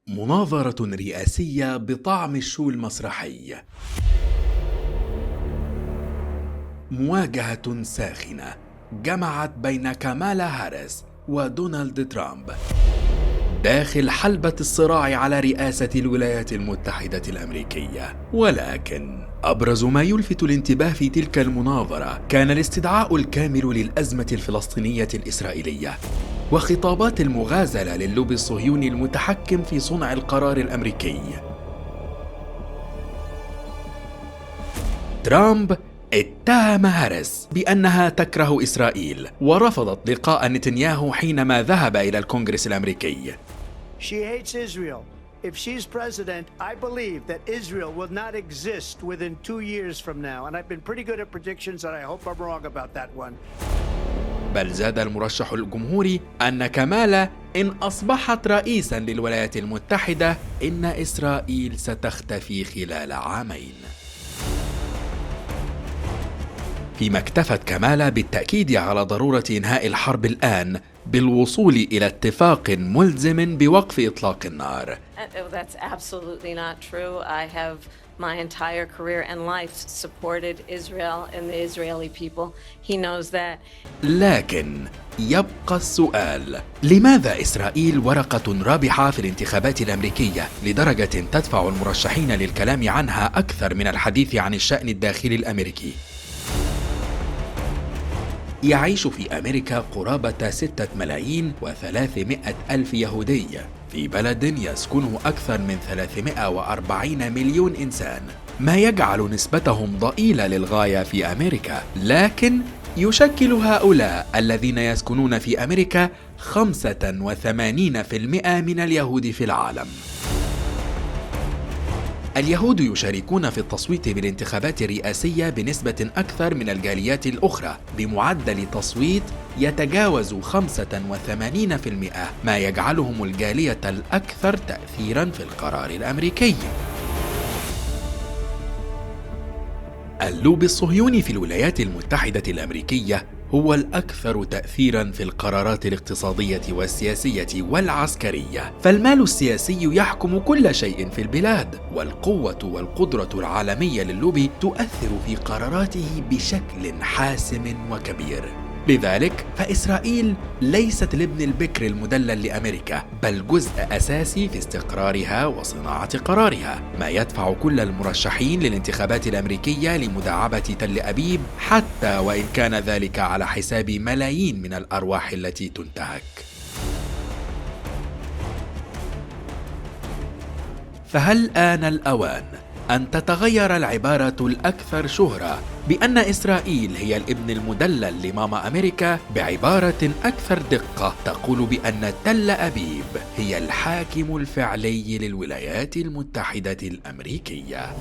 مناظرة رئاسية بطعم الشو المسرحي. مواجهة ساخنة جمعت بين كامالا هاريس ودونالد ترامب داخل حلبة الصراع على رئاسة الولايات المتحدة الأمريكية. ولكن أبرز ما يلفت الانتباه في تلك المناظرة كان الاستدعاء الكامل للأزمة الفلسطينية الإسرائيلية وخطابات المغازلة للوبي الصهيوني المتحكم في صنع القرار الأمريكي. ترامب اتهم هاريس بأنها تكره إسرائيل ورفضت لقاء نتنياهو حينما ذهب إلى الكونغرس الأمريكي. She hates Israel. If she's president, I believe that Israel will not exist within 2 years from now. And I've been pretty good at predictions, and I hope I'm wrong about that one. بل زاد المرشح الجمهوري أن كامالا إن أصبحت رئيساً للولايات المتحدة إن إسرائيل ستختفي خلال عامين. فيما اكتفت كامالا بالتأكيد على ضرورة إنهاء الحرب الآن بالوصول إلى اتفاق ملزم بوقف إطلاق النار. That's absolutely not true. I have my entire career and life supported Israel and the Israeli people. He knows that. لكن يبقى السؤال: لماذا إسرائيل ورقة رابحة في الانتخابات الأمريكية لدرجة تدفع المرشحين للكلام عنها أكثر من الحديث عن الشأن الداخلي الأمريكي؟ يعيش في أمريكا قرابة 6,300,000 يهودي في بلد يسكنه أكثر من 340 مليون إنسان، ما يجعل نسبتهم ضئيلة للغاية في أمريكا. لكن يشكل هؤلاء الذين يسكنون في أمريكا 85% من اليهود في العالم. اليهود يشاركون في التصويت بالانتخابات الرئاسية بنسبة أكثر من الجاليات الأخرى بمعدل تصويت يتجاوز 85%، ما يجعلهم الجالية الأكثر تأثيراً في القرار الأمريكي. اللوبي الصهيوني في الولايات المتحدة الأمريكية هو الأكثر تأثيراً في القرارات الاقتصادية والسياسية والعسكرية، فالمال السياسي يحكم كل شيء في البلاد، والقوة والقدرة العالمية للوبي تؤثر في قراراته بشكل حاسم وكبير. لذلك فإسرائيل ليست الابن البكر المدلل لأمريكا، بل جزء أساسي في استقرارها وصناعة قرارها، ما يدفع كل المرشحين للانتخابات الأمريكية لمداعبة تل أبيب، حتى وإن كان ذلك على حساب ملايين من الأرواح التي تنتهك. فهل آن الأوان أن تتغير العبارة الأكثر شهرة بأن إسرائيل هي الابن المدلل لماما أمريكا بعبارة أكثر دقة تقول بأن تل أبيب هي الحاكم الفعلي للولايات المتحدة الأمريكية؟